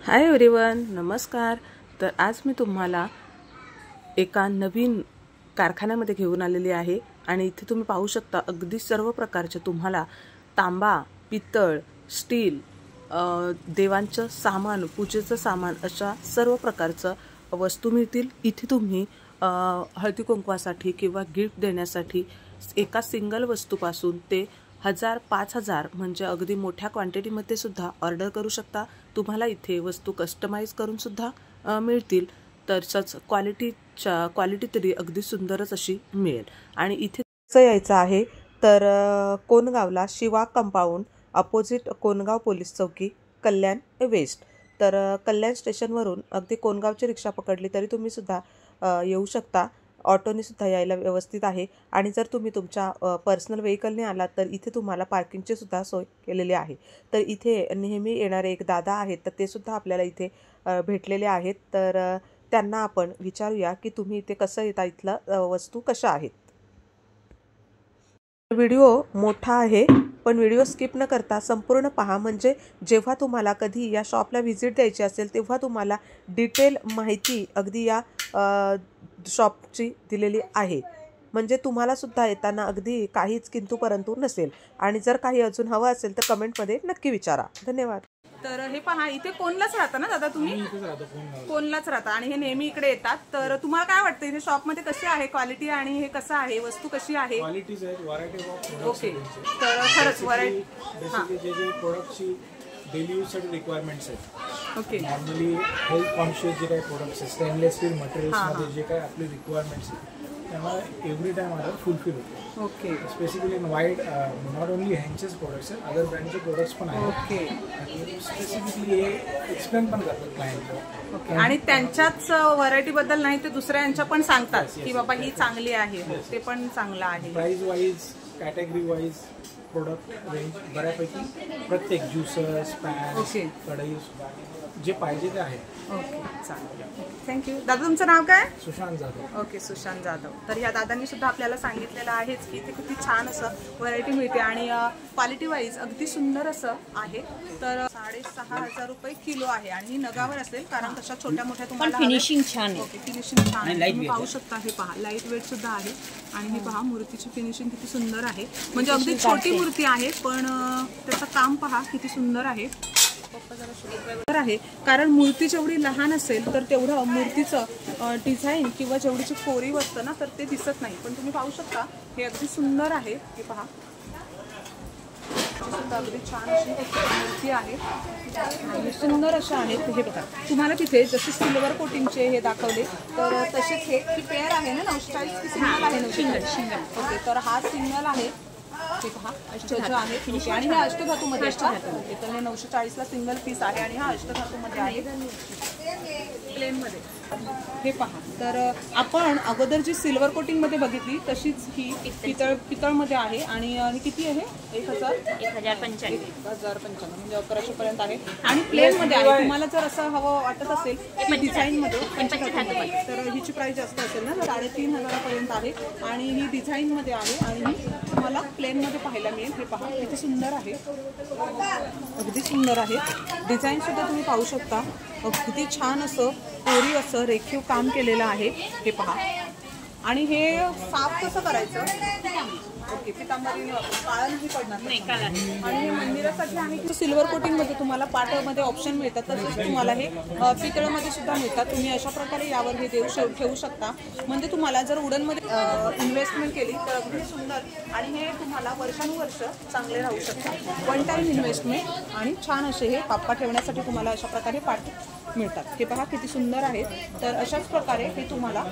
Hi everyone, नमस्कार। तर आज मी तुम्हाला एका नवीन कारखान्यामध्ये घेऊन आलेली आहे आणि इथे तुम्ही पाहू शकता अगदी सर्व प्रकारचे तुम्हाला तांबा, पितळ, स्टील, देवांचं सामान, पूजेचं सामान अशा सर्व प्रकारचं वस्तू मिळतील। इथे तुम्ही हळदी कुंकवासाठी किंवा गिफ्ट देण्यासाठी एका सिंगल वस्तूपासून ते 1000, 5000 म्हणजे अगदी मोठ्या क्वांटिटीमध्ये सुद्धा ऑर्डर करू शकता। तुम्हाला इथे वस्तू कस्टमाइज करून सुद्धा मिळतील। तसंच क्वालिटी तरी अगदी सुंदरच अशी मिळेल। आणि इथे कसं यायचं आहे तर कोणगावला Shiva compound opposite Kongaon police चौकी, कल्याण वेस्ट। तर कल्याण स्टेशनवरून अगदी कोणगावची रिक्षा पकडली तरी तुम्ही सुद्धा येऊ शकता। ऑटोने सुद्धा यायला व्यवस्थित आहे। आणि जर तुम्ही तुमच्या पर्सनल व्हेकलने आलात तर इथे तुम्हाला पार्किंगची सुद्धा सोय केलेली आहे। तर इथे नेहमी येणारे एक दादा आहेत, तर ते सुद्धा आपल्याला इथे भेटलेले आहेत। तर त्यांना आपण विचारूया की तुम्ही इथे कसं येता, इथलं वस्तू कशा आहेत। व्हिडिओ मोठा आहे पण व्हिडिओ स्किप न करता संपूर्ण पहा, म्हणजे जेव्हा तुम्हाला कधी या शॉपला व्हिजिट द्यायची असेल तेव्हा तुम्हाला डिटेल माहिती अगदी या शॉपची दिलेली आहे। म्हणजे तुम्हाला सुद्धा येताना अगदी काहीच किंतु परंतु नसेल। आणि जर काही अजून हवं असेल तर कमेंटमध्ये नक्की विचारा। धन्यवाद। तर हे पहा, इथे कोणलाच राहता ना दादा तुम्ही? कोणलाच राहता आणि हे नेहमी इकडे येतात। तर तुम्हाला काय वाटतं इथे शॉप मध्ये कशी आहे क्वालिटी आणि हे कसं आहे, वस्तू कशी आहे? क्वालिटीज आहेत, व्हरायटी ऑफ प्रोडक्ट्स। ओके, तर खरंच व्हरायटी बेसिकली जे प्रोडक्टची डेली यूज साठी रिक्वायरमेंट्स आहेत। ओके, नॉर्मली हेल्थ कॉन्शियस जे काही प्रोडक्ट्स आहेत, स्टेनलेस स्टील मटेरियल्समध्ये जे काही आपली रिक्वायरमेंट्स आहेत त्यामुळे एव्हरी टाइम ऑर्डर फुलफिल होते। Okay, specifically in wide not only ह्यांचेच प्रोडक्ट्स आहेत, अदर ब्रँडचे प्रोडक्ट्स पण आहेत। ओके, आणि स्पेसिफिकली हे एक्सप्लेन पण करतात क्लायंटला। ओके, आणि त्यांच्याच व्हरायटी बद्दल नाही ते दुसऱ्यांच्या पण सांगतात की बाबा ही चांगली आहे, ते पण चांगलं आहे। Price wise, category wise product range बऱ्यापैकी प्रत्येक ज्युसर्स, पॅन्स, ओके, कढई जे पाहिजे ते आहे। ओके, चालेल, थँक्यू। दादा तुमचं नाव काय? सुशांत जाधव। ओके, सुशांत जाधव। तर या दादांनी सुद्धा आपल्याला सांगितलेलं आहेच की इथे किती छान असं व्हरायटी मिळते आणि क्वालिटी वाईज अगदी सुंदर असं आहे। तर 6500 रुपये किलो आहे आणि ही नगावर असेल कारण तशा छोट्या मोठ्या तुम्हाला फिनिशिंग छान आहे। ओके, फिनिशिंग छान आहे, तुम्ही पाहू शकता। हे पहा, लाईट वेट सुद्धा आहे आणि हे पहा मूर्तीची फिनिशिंग किती सुंदर आहे। म्हणजे अगदी छोटी मूर्ती आहे पण त्याचं काम पहा किती सुंदर आहे। आहे कारण मूर्ती जेवढी लहान असेल तर तेवढं मूर्तीचं डिझाईन किंवा जेवढीची कोरीव असतं ना तर ते दिसत नाही। पण तुम्ही पाहू शकता हे अगदी सुंदर आहे। हे पहा, अगदी छान अशी मूर्ती आहे आणि सुंदर अशा आहेत। हे बघा, तुम्हाला तिथे जसे सिल्वर कोटिंगचे हे दाखवले तर तसेच हे पेअर आहे ना, 940 की सिंगल आहे? सिंगल। ओके, तर हा सिंगल आहे। हे पहा, अष्टधातू आहे आणि हे अष्टधातूमध्ये असतात। तर हे 940 ला सिंगल पीस आहे आणि हा अष्टधातूमध्ये आहे, प्लेन मध्ये। हे पहा, तर आपण अगोदर जी सिल्वर कोटिंग मध्ये बघितली तशीच ही पितळ मध्ये आहे आणि ही किती आहे? 1095 म्हणजे 1100 पर्यंत आहे आणि प्लेन मध्ये आहे। तुम्हाला जर असं हवं वाटत असेल की डिझाईन मध्ये तर हिची प्राइस जास्त असेल ना, 3500 पर्यंत आहे आणि ही डिझाईन मध्ये आहे आणि ही तुम्हाला प्लेन मध्ये पाहायला मिळेल। हे पहा किती सुंदर आहे, अगदी सुंदर आहे। डिझाईन सुद्धा तुम्ही पाहू शकता, किती छान असं कोरीव असं रेखीव काम केलेलं आहे। हे पहा, आणि हे साफ कसं करायचं? ओके, पितांबरीने काळा नाही पडणार नाही काळा। आणि हे मंदिरासाठी आहे की सिल्वर कोटिंग मध्ये तुम्हाला पाटामध्ये ऑप्शन मिळतात, तसंच तुम्हाला हे पितळमध्ये सुद्धा मिळतात। तुम्ही अशा प्रकारे यावर हे देव ठेवू शकता। म्हणजे तुम्हाला जर वुडन मध्ये इन्व्हेस्टमेंट केली तर अगदी सुंदर आणि हे तुम्हाला वर्षानुवर्ष चांगले राहू शकतात। वन टाइम इन्व्हेस्टमेंट आणि छान असे हे पापा ठेवण्यासाठी तुम्हाला अशा प्रकारे पाट मिळतात। हे पहा किती सुंदर आहे। तर अशाच प्रकारे हे तुम्हाला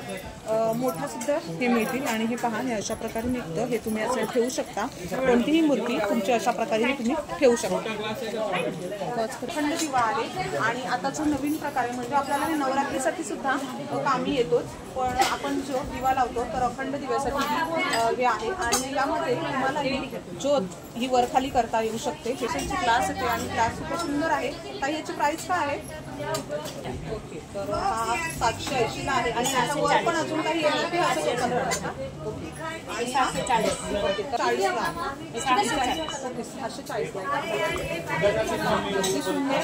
मोठा सुद्धा हे मिळतील आणि हे पहा, हे अशा प्रकारे निघतं। हे तुम्ही असं ठेवू शकता, कोणतीही मूर्ती तुमची अशा प्रकारे तुम्ही ठेवू शकता। अखंड दिवा आहे आणि आता जो नवीन प्रकार आहे म्हणजे आपल्याला हे नवरात्रीसाठी सुद्धा कामी येतोच, पण आपण जो दिवा लावतो तर अखंड दिव्यासाठी हे आहे आणि यामध्ये तुम्हाला ही ज्योत ही वरखाली करता येऊ शकते। पेशंटची ग्लास येते आणि ग्लास सुद्धा सुंदर आहे। तर याची प्राइस काय आहे? ओके, तर हा 780 ला आहे आणि याच्यावर पण अजून काही आहे की असं 15 का? ओके, आणि 740 ओके, तर 40 ला आहे। 740 ओके, 740 ला आहे। सुंदर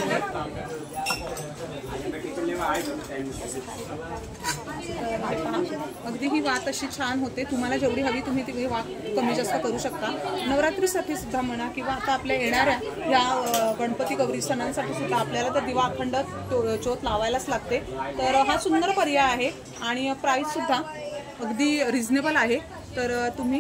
अगदी ही वात अशी छान होते. तुम्हाला जेवढी हवी तुम्ही ती वात कमी जास्त करू शकता. नवरात्रीसाठी सुद्धा म्हणा किंवा आता आपल्या येणाऱ्या या गणपती गौरी सणांसाठी सुद्धा आपल्याला तर दिवा अखंड ज्योत लावायलाच लागते. तर हा सुंदर पर्याय आहे आणि प्राईस सुद्धा अगदी रिझनेबल आहे. तर तुम्ही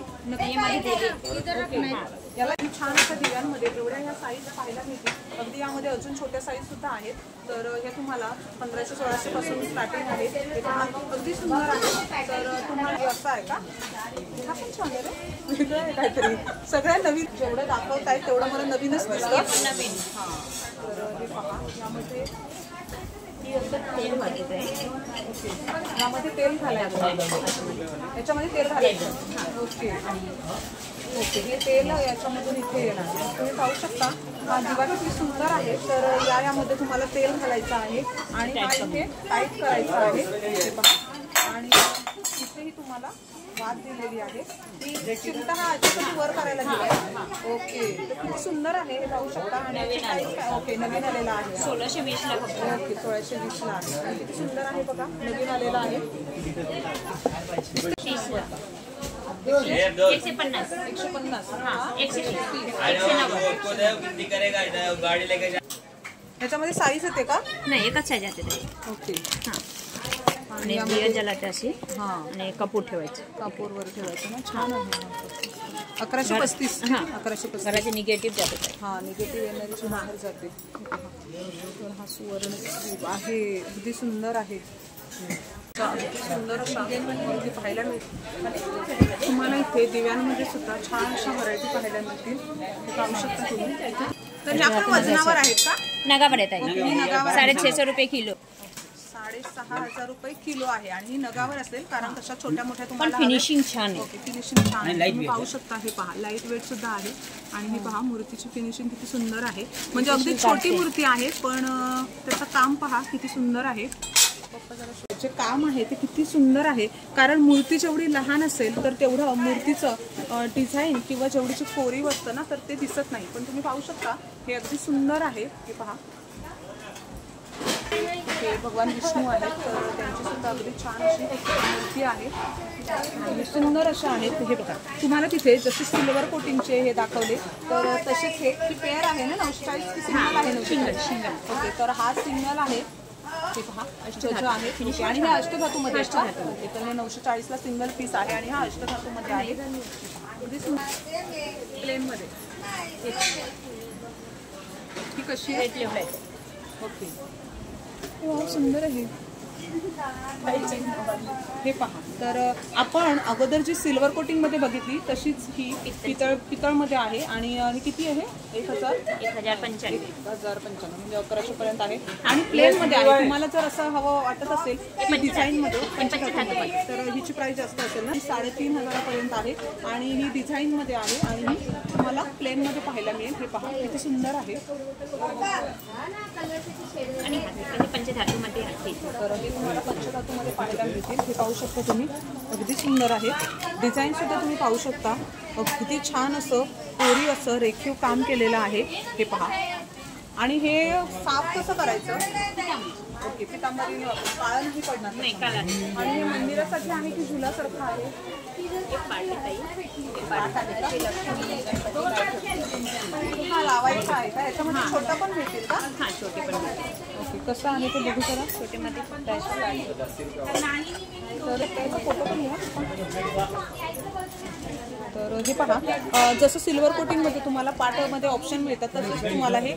याला छान अशा दिव्यांमध्ये एवढ्या ह्या साईज पाहायला मिळतील. अगदी यामध्ये अजून छोट्या साईज सुद्धा आहेत. तर हे तुम्हाला 1500-1600 पासून स्टार्टिंग आहे. अगदी सुंदर आहे. तर तुम्हाला असं आहे का? हा पण छान आहे रे, वेगळं आहे काहीतरी. सगळ्या नवीन जेवढं दाखवत आहे तेवढं मला नवीनच दिसतं. नवीन हां. तर हे पहा यामध्ये यामध्ये तेल घालायचं. याच्यामध्ये तेल घालायचं. Okay okay. हे तेल याच्यामधून इथे येणार. तुम्ही पाहू शकता हा दिवा किती सुंदर आहे. तर यामध्ये तुम्हाला तेल घालायचं आहे आणि हा इथे टाईट करायचं आहे. हे पहा आणि इथेही तुम्हाला वात दिलेली आहे. ही चिमटा हा याच्यासाठी वर करायला दिलाय. ओके. तर किती सुंदर आहे हे पाहू शकता. आणि ओके नवीन आलेला आहे. 1620 ला. ओके 1620 ला आहे. आणि किती सुंदर आहे बघा. नवीन आलेला आहे. 150 हाँ 160 याच्यामध्ये साईज येते का? नाही एकच साईज येते ते. ओके हां आणि दिया जलाते अशी. हां आणि कपूर ठेवायचं. कापूरवर ठेवायचं ना. छान आहे. 1135. हां 1135 घराचे निगेटिव्ह जाते. हां निगेटिव्ह एनर्जी बाहेर जाते. तर हा सुवर्ण स्तूप आहे. अगदी सुंदर आहे. सुंदर अशा व्हरायटी पाहायला मिळतील. तुम्हाला इथे दिव्यांमध्ये सुद्धा छान अशा व्हरायटी पाहायला मिळतील. पाहू शकता तुम्ही. तर ह्या पण वजनावर आहेत का? नगावर येत आहे. नगावर 650 रुपये किलो. 6500 रुपये किलो आहे. आणि ही नगावर असेल कारण तशा छोट्या मोठ्या पण तुम्हाला फिनिशिंग छान आहे. ओके फिनिशिंग छान आहे. तुम्ही पाहू शकता. हे पहा लाईट वेट सुद्धा आहे. आणि हे पहा मूर्तीची फिनिशिंग किती सुंदर आहे. म्हणजे अगदी छोटी मूर्ती आहे पण त्याचं काम पहा किती सुंदर आहे. जे काम आहे ते किती सुंदर आहे. कारण मूर्ती जेवढी लहान असेल तर तेवढं मूर्तीचं डिझाईन किंवा जेवढीची कोरीव असतं ना तर ते दिसत नाही. पण तुम्ही पाहू शकता हे अगदी सुंदर आहे. हे पहा हे भगवान विष्णू आहेत. तर त्यांची सुद्धा अगदी छान अशी मूर्ती आहे आणि सुंदर अशा आहेत. हे बघा तुम्हाला तिथे जसे सिल्वर कोटिंगचे हे दाखवले तर तसेच हे पेअर आहे ना 940 की सिंगल आहे ना? सिंगल. ओके तर हा सिंगल आहे. हे पहा अष्टधातू आहे आणि हे अष्टधातूमध्ये असतात. तर हे 940 ला सिंगल पीस आहे आणि हा अष्टधातूमध्ये आहे. अगदी सुंदर प्लेनमध्ये. ही कशी आहे? ओके सुंदर आहे. हे पहा तर आपण अगोदर जी सिल्वर कोटिंग मध्ये बघितली तशीच ही पितळमध्ये आहे. आणि ही किती आहे? 1095 म्हणजे 1100 पर्यंत आहे. आणि प्लेन मध्ये आहे. तुम्हाला जर असं हवं वाटत असेल डिझाईन मध्ये तर हिची प्राइस जास्त असेल ना. 3500 पर्यंत आहे. आणि ही डिझाईन मध्ये आहे आणि ही तुम्हाला प्लेन मध्ये पाहायला मिळेल. हे पहा किती सुंदर आहे. आणि पंचधातूमध्ये आहे. तर हे तुम्हाला पंचधातूमध्ये पाहायला मिळतील. हे पाहू शकता तुम्ही अगदी सुंदर आहे. डिझाईन सुद्धा तुम्ही पाहू शकता. किती छान असं कोरीव असं रेखीव काम केलेलं आहे. हे पहा. आणि हे साफ कसं करायचं? ओके पितांबरी काळा नाही पडणार नाही काला. आणि हे मंदिरासाठी आहे की झुलासारखं आहे? हा लावायचा आहे का? याच्यामध्ये छोटा पण भेटेल का? हां छोटे पण मिळतील. ओके कसं आहे ते बघू जरा. छोटेमध्ये तर त्याचा फोटो पण घ्या. तर हे पहा जसं सिल्वर कोटिंगमध्ये तुम्हाला पाटामध्ये ऑप्शन मिळतात तसंच तुम्हाला हे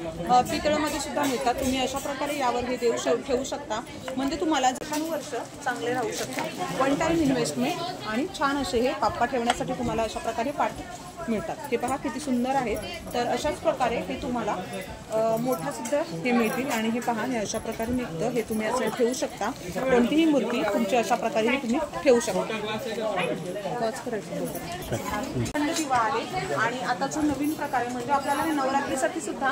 पितळमध्ये सुद्धा मिळतात. तुम्ही अशा प्रकारे यावर हे देव ठेवू शकता. म्हणजे तुम्हाला 10 वर्ष चांगले राहू शकता. 1 टाइम इन्व्हेस्टमेंट आणि छान असे हे पापा ठेवण्यासाठी तुम्हाला अशा प्रकारे पाट मिळतात. हे पहा किती सुंदर आहेत. तर अशाच प्रकारे हे तुम्हाला मोठा सुद्धा हे मिळतील. आणि हे पहा हे अशा प्रकारे निघतं. हे तुम्ही असं ठेवू शकता. कोणतीही मूर्ती तुमची अशा प्रकारे तुम्ही ठेवू शकता. अखंड दिवा आहे. आणि आता जो नवीन प्रकार आहे म्हणजे आपल्याला हे नवरात्रीसाठी सुद्धा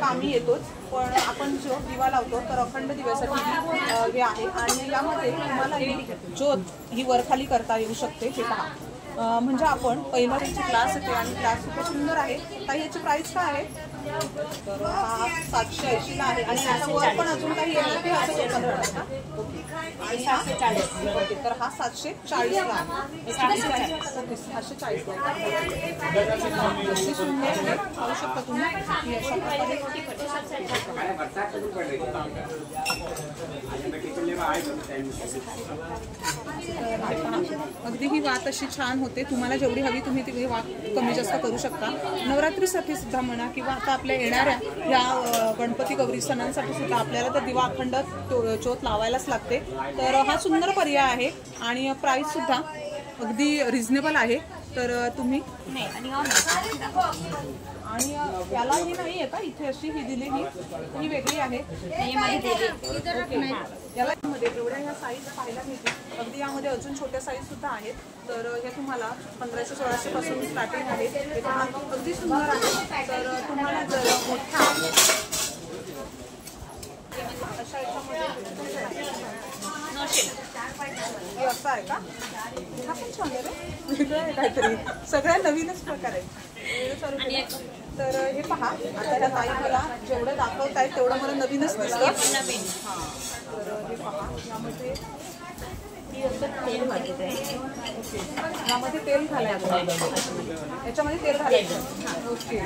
कामी येतोच. पण आपण जो दिवा लावतो तर अखंड दिव्यासाठी हे आहे. आणि यामध्ये तुम्हाला ही ज्योत ही वरखाली करता येऊ शकते. हे पहा म्हणजे आपण पहिला त्याची ग्लास येते आणि ग्लास खूप सुंदर आहे. तर याची प्राइस काय आहे? तर हा 780 ला आहे आणि त्याच्यावर पण अजून काही येईल की असं ओपन राहणार का? आणि 740. ओके, तर हा 740 ला आहे. 740 ला आहे. सुंदर आहे, पाहू शकता तुम्ही ही अशा प्रकारे अगदी ही वात अशी छान होते. तुम्हाला जेवढी हवी तुम्ही ती वात कमी जास्त करू शकता. नवरात्रीसाठी सुद्धा म्हणा किंवा आता आपल्या येणाऱ्या ह्या गणपती गौरी सणांसाठी सुद्धा आपल्याला तर दिवा अखंड ज्योत लावायलाच लागते. तर हा सुंदर पर्याय आहे आणि प्राइस सुद्धा अगदी रिझनेबल आहे. तर तुम्ही नाही आणि याला ही नाही आहे का इथे अशी ही दिलेली ही वेगळी आहे. याला मध्ये एवढ्या ह्या साईज पाहायला मिळते. अगदी यामध्ये अजून छोट्या साईज सुद्धा आहेत. तर हे तुम्हाला 1500-1600 पासून स्टार्टिंग आहे. हे अगदी सुंदर आहे. तर तुम्हाला जर मोठ्या अशा याच्यामध्ये हे असं आहे का? हा पण छान आहे रे, वेगळं आहे काहीतरी, सगळ्या नवीनच प्रकार आहे. तर हे पहा, आता ह्या ताई मला जेवढं दाखवत आहेत तेवढं मला नवीनच दिसतं. नवीन. तर हे पहा, यामध्ये यामध्ये तेल घालायचं, याच्यामध्ये तेल घालायचं. ओके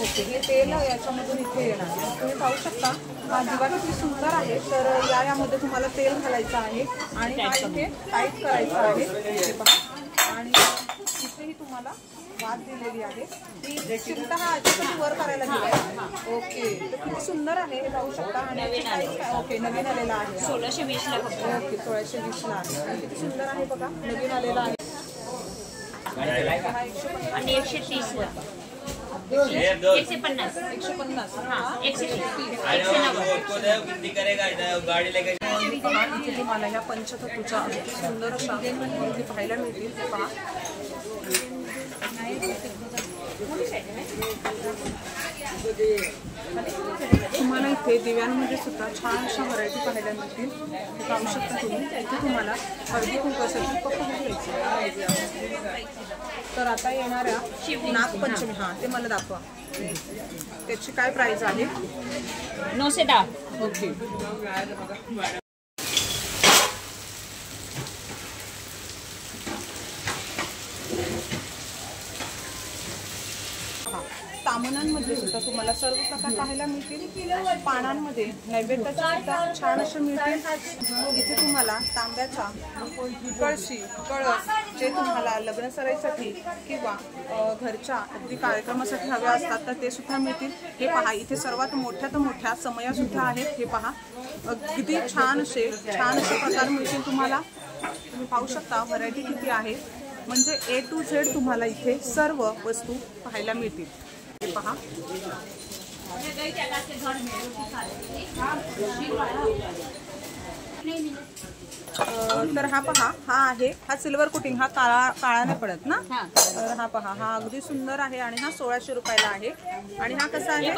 ओके, हे तेल याच्यामधून इथे येणार. तुम्ही पाहू शकता हा दिवा किती सुंदर आहे. तर यामध्ये तुम्हाला तेल घालायचं आहे आणि हा इथे टाईट करायचं आहे. हे पहा, आणि इथेही तुम्हाला वात दिलेली आहे. ही चिमटा हा याच्यासाठी वर करायला दिलाय. ओके, तर किती सुंदर आहे हे पाहू शकता. आणि ओके, नवीन आलेला आहे 1620 ला फक्त. ओके, 1620 ला आहे. किती सुंदर आहे बघा, नवीन आलेला आहे. आणि 130 ला 150. 150 हाँ 130. इथे तुम्हाला ह्या पंचतत्वच्या अगदी सुंदर अशा मूर्ती पाहायला मिळतील. ते पहा, तुम्हाला इथे दिव्यांमध्ये सुद्धा छान अशा व्हरायटी पाहायला मिळतील. हे पाहू शकता तुम्ही. इथे तुम्हाला हळदी कुंकवासाठी पप्पा घ्यायची. तर आता येणाऱ्या नागपंचमी, हा ते मला दाखवा, त्याची काय प्राइस आहे? 9 से 10. ओके, तामणांमध्ये सुद्धा तुम्हाला सर्व प्रकार पाहायला मिळतील. पानांमध्ये नैवेद्याच्या सुद्धा छान असे मिळतील. इथे तुम्हाला तांब्याच्या कळशी, कळस जे तुम्हाला लग्न सराईसाठी किंवा घरच्या अगदी कार्यक्रमासाठी हव्या असतात तर ते सुद्धा मिळतील. हे पहा, इथे सर्वात मोठ्यात मोठ्या समया सुद्धा आहेत. हे पहा, अगदी छान असे प्रकार मिळतील तुम्हाला. तुम्ही पाहू शकता व्हरायटी किती आहे. म्हणजे A to Z तुम्हाला इथे सर्व वस्तू पाहायला मिळतील. हे पहा, तर हा पहा, हा आहे, हा सिल्वर कोटिंग, हा काळा नाही पडत ना. तर हा पहा, हा अगदी सुंदर आहे आणि हा 1600 रुपयाला आहे. आणि हा कसा आहे?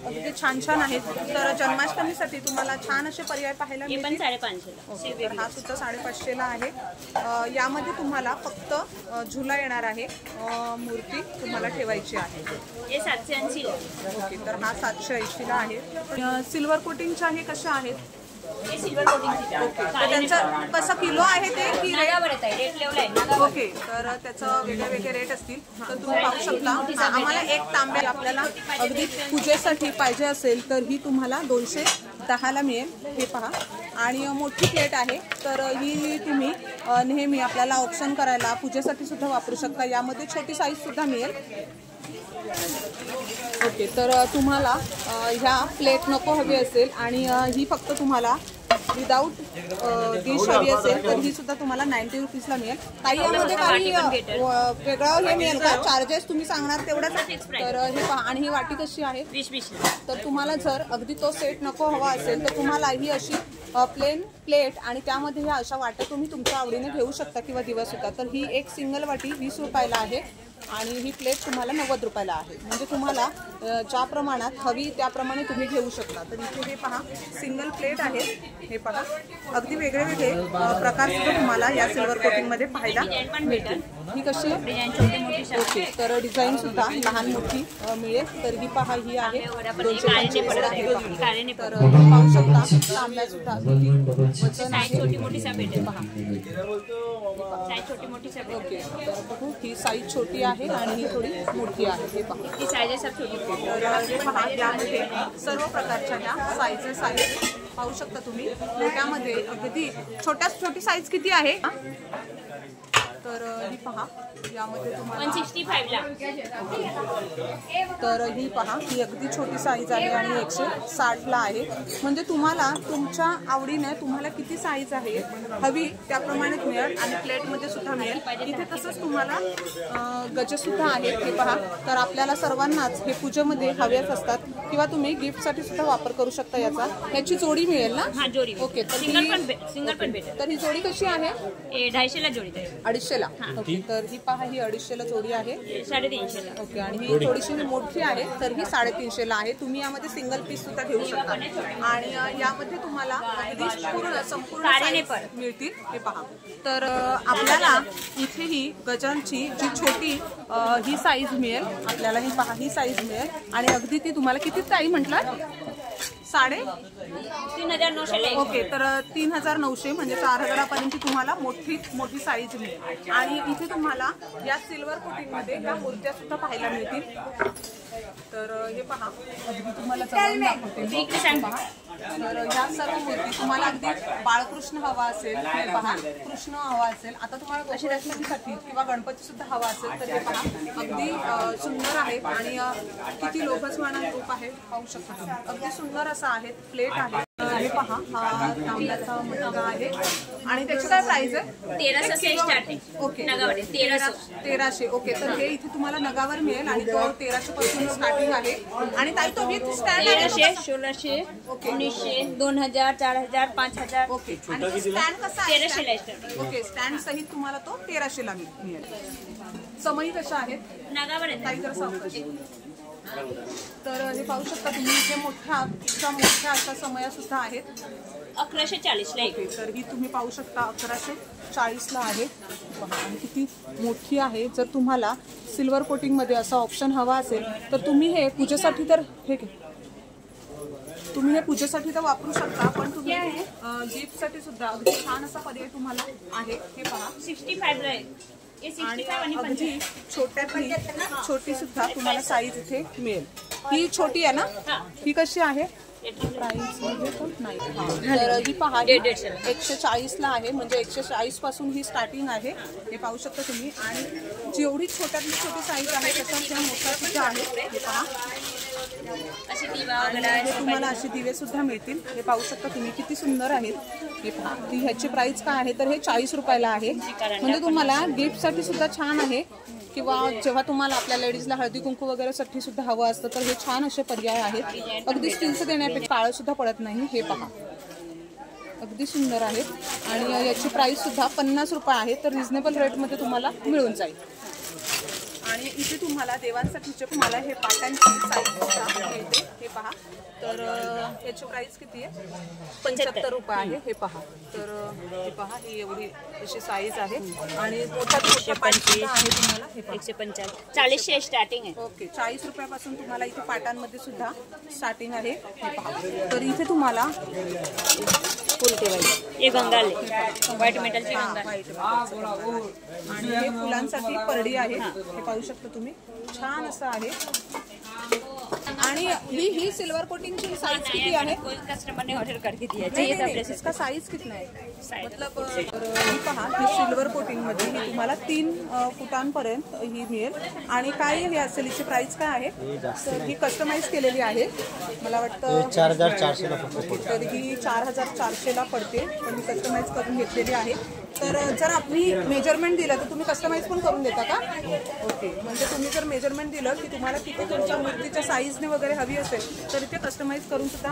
अगदी छान छान आहेत. तर जन्माष्टमीसाठी तुम्हाला छान असे पर्याय पाहायला मिळतील. 550. तर हा सुद्धा 550 ला आहे. यामध्ये तुम्हाला फक्त झुला येणार आहे, मूर्ती तुम्हाला ठेवायची आहे. हे 780 ला. ओके, तर हा 780 ला आहे. सिल्वर कोटिंगच्या हे कशा आहेत? हे सिल्वर कोटिंग. ओके, तर त्यांचं कसं किलो आहे ते की नागावर येत आहे, रेट लेवल आहे. ओके, तर त्याचं वेगळे वेगळे रेट असतील. तर तुम्ही पाहू शकता. आम्हाला एक तांबे आपल्याला अगदी पूजेसाठी पाहिजे असेल तर ही तुम्हाला 210 ला मिळेल. हे पहा, आणि मोठी प्लेट आहे. तर ही तुम्ही नेहमी आपल्याला ऑप्शन करायला पूजेसाठी सुद्धा वापरू शकता. यामध्ये छोटी साईज सुद्धा मिळेल. ओके, तर तुम्हाला ह्या प्लेट नको हवी असेल आणि ही फक्त तुम्हाला विदाऊट डिश हवी असेल तर ही सुद्धा तुम्हाला 90 रुपीजला मिळेल. काही यामध्ये काही वेगळं हे मिळेल का? चार्जेस तुम्ही सांगणार तेवढंच. तर हे पहा, आणि ही वाटी कशी आहे? 20. तर तुम्हाला जर अगदी तो सेट नको हवा असेल तर तुम्हाला ही अशी प्लेन प्लेट आणि त्यामध्ये ह्या अशा वाट्या तुम्ही तुमच्या आवडीने घेऊ शकता किंवा दिवा सुद्धा. तर ही एक सिंगल वाटी 20 रुपयाला आहे. आणि ही प्लेट तुम्हाला 90 रुपयाला आहे. म्हणजे तुम्हाला ज्या प्रमाणात हवी त्याप्रमाणे तुम्ही घेऊ शकता. तर इथे हे पहा सिंगल प्लेट आहे. हे पहा अगदी वेगळे वेगळे प्रकार सुद्धा तुम्हाला या सिल्वर कोटिंगमध्ये पाहायला मिळतील. ही कशी आहे? डिझाईन छोटी मोठी सगळी. ओके, तर डिझाईन सुद्धा लहान मोठी मिळेल. तर ही पहा ही आहे काळेने 225 पडत आहे. आहे. काळेने तर पडत पाहू शकता तांब्या सुद्धा अगदी वजन साईज आहे. छोटी मोठी सा भेटेल. पहा साईज छोटी मोठी सा भेटेल. ओके, तर बघू ही साईज छोटी आहे आणि ही थोडी मोठी आहे. हे पहा ही साईज सब छोटी मोठी. तर हे पहा यामध्ये सर्व प्रकारच्या ह्या साईज पाहू शकता तुम्ही. मोठ्यामध्ये अगदी छोट्यात छोटी साईज किती आहे? तर ही पहा यामध्ये तुम्हाला 165 ला. तर ही पहा ही अगदी छोटी साईज आहे आणि 160 ला आहे. म्हणजे तुम्हाला तुमच्या आवडीने तुम्हाला किती साईज आहे हवी त्याप्रमाणे मिळेल आणि प्लेटमध्ये सुद्धा मिळेल. इथे तसंच तुम्हाला गजे सुद्धा आहेत. हे पहा तर आपल्याला सर्वांनाच हे पूजेमध्ये हवेच असतात किंवा तुम्ही गिफ्टसाठी सुद्धा वापर करू शकता. याची जोडी मिळेल ना? हा जोडी. ओके, तर सिंगल पण भेटेल. तर ही जोडी कशी आहे? 250 ला जोडी आहे. 250 ला. ओके, तर ही पहा ही 250 ला जोडी आहे. 350 ला. ओके, आणि ही थोडीशी मोठी आहे तर ही 350 ला आहे. तुम्ही यामध्ये सिंगल पीस सुद्धा घेऊ शकता आणि यामध्ये तुम्हाला अगदी संपूर्ण size मिळतील. हे पहा तर आपल्याला इथे ही गजांची जी छोटी ही साईज मिळेल. आपल्याला ही पहा ही साईज मिळेल आणि अगदी ती तुम्हाला किती ताई म्हटलं? 3900 ला. ओके, तर 3900 म्हणजे 4000 पर्यंत तुम्हाला मोठी साईज मिळेल. आणि इथे तुम्हाला या सिल्वर कोटिंगमध्ये ह्या मूर्त्या सुद्धा पाहायला मिळतील. तर हे पहा अगदी तुम्हाला जवळून दाखवते. पहा तर ह्या सर्व मूर्ती तुम्हाला अगदी बाळकृष्ण हवा असेल, हे पहा कृष्ण हवा असेल, आता तुम्हाला गोष्टीसाठी किंवा गणपती सुद्धा हवा असेल तर हे पहा अगदी सुंदर आहे आणि किती लोकस्माना रूप आहे पाहू शकता. अगदी सुंदर असं आहे. प्लेट आहे. हे पहा हा तांब्याचा मटका आहे आणि त्याची काय प्राइस आहे? 1300 से स्टार्ट आहे. ओके, नगावर 1300. ओके, तर हे इथे तुम्हाला नगावर मिळेल आणि तो 1300 पासून स्टार्टिंग आहे. आणि ताई तो विथ स्टँड आहे. 1600, 1900, 2000, 4000, 5000. ओके, आणि स्टँड कसा आहे? 1300 ला स्टार्ट. ओके, स्टँड सहित तुम्हाला तो 1300 ला मिळेल. समई कशा आहेत नगावर आहे. ताई? जर सावकाश. तर हे पाहू शकता तुम्ही इथे मोठ्या अशा समया सुद्धा आहेत. 1140 ला. ओके, तर ही तुम्ही पाहू शकता 1140 ला आहे. पहा आणि किती मोठी आहे. जर तुम्हाला सिल्वर कोटिंगमध्ये असा ऑप्शन हवा असेल तर तुम्ही हे पूजेसाठी तर पूजेसाठी तर वापरू शकता. पण तुम्ही गिफ्टसाठी सुद्धा अगदी छान असा पर्याय तुम्हाला आहे. हे पहा 65 ला आहे. आणि अगदी छोट्यातली छोटी सुद्धा तुम्हाला साईज इथे मिळेल. ही छोटी आहे ना? ही कशी आहे? प्राइस नाही. तर ही पहा 140 ला आहे. म्हणजे 140 पासून ही स्टार्टिंग आहे. हे पाहू शकता तुम्ही. आणि जेवढी छोट्यातली छोटी साईज आहे तसंच या मोठ्या सुद्धा आहे. हे पहा अशी दिवा आणि हे तुम्हाला असे दिवे सुद्धा मिळतील. हे पाहू शकता तुम्ही किती सुंदर आहेत. हे पहा ह्याची प्राइस काय आहे तर हे 40 रुपयाला आहे. म्हणजे तुम्हाला गिफ्टसाठी सुद्धा छान आहे किंवा जेव्हा तुम्हाला आपल्या लेडीजला हळदी कुंकू वगैरे साठी सुद्धा हवं असतं तर हे छान असे पर्याय आहेत. अगदी स्टीलचं देण्यापेक्षा काळं सुद्धा पडत नाही. हे पहा अगदी सुंदर आहेत आणि याची प्राइस सुद्धा 50 रुपये आहे. तर रिझनेबल रेटमध्ये तुम्हाला मिळून जाईल. आणि इथे तुम्हाला देवांसाठीचे तुम्हाला हे पाटांची साईज सुद्धा मिळते. हे पहा तर याची प्राइस किती आहे? 75 रुपये आहे. हे पहा तर हे पहा ही एवढी अशी साईज आहे आणि मोठ्या पाटी आहे तुम्हाला. हे 150, 40 स्टार्टिंग आहे. ओके, 40 रुपयापासून तुम्हाला इथे पाटांमध्ये सुद्धा स्टार्टिंग आहे. हे पहा तर इथे तुम्हाला फुल ठेवायचं. हे गंगाल आहे. व्हाईट मेटलची गंगाल. आणि हे फुलांसाठी परडी आहे. हे पाहू शकता तुम्ही. छान असं आहे. आणि ही सिल्वर कोटिंगची साईज किती आहे? कस्टमर ने ऑर्डर करके दिया इसका साईज कितना आहे? मतलब ही पहा ही सिल्वर कोटिंग मध्ये ही तुम्हाला 3 फुटांपर्यंत ही मिळेल. आणि काय हे असेल हिची प्राइस काय आहे? तर ही कस्टमाइज केलेली आहे. मला वाटतं 4400 ला फक्त. तर ही 4400 ला पडते. पण मी कस्टमाइज करून घेतलेली आहे. तर जर आपली मेजरमेंट दिलं तर तुम्ही कस्टमाइज पण करून देता का? ओके, म्हणजे तुम्ही जर मेजरमेंट दिलं की तुम्हाला किती तुमच्या मूर्तीच्या साईजने वगैरे हवी असेल तर इथे कस्टमाइज करून सुद्धा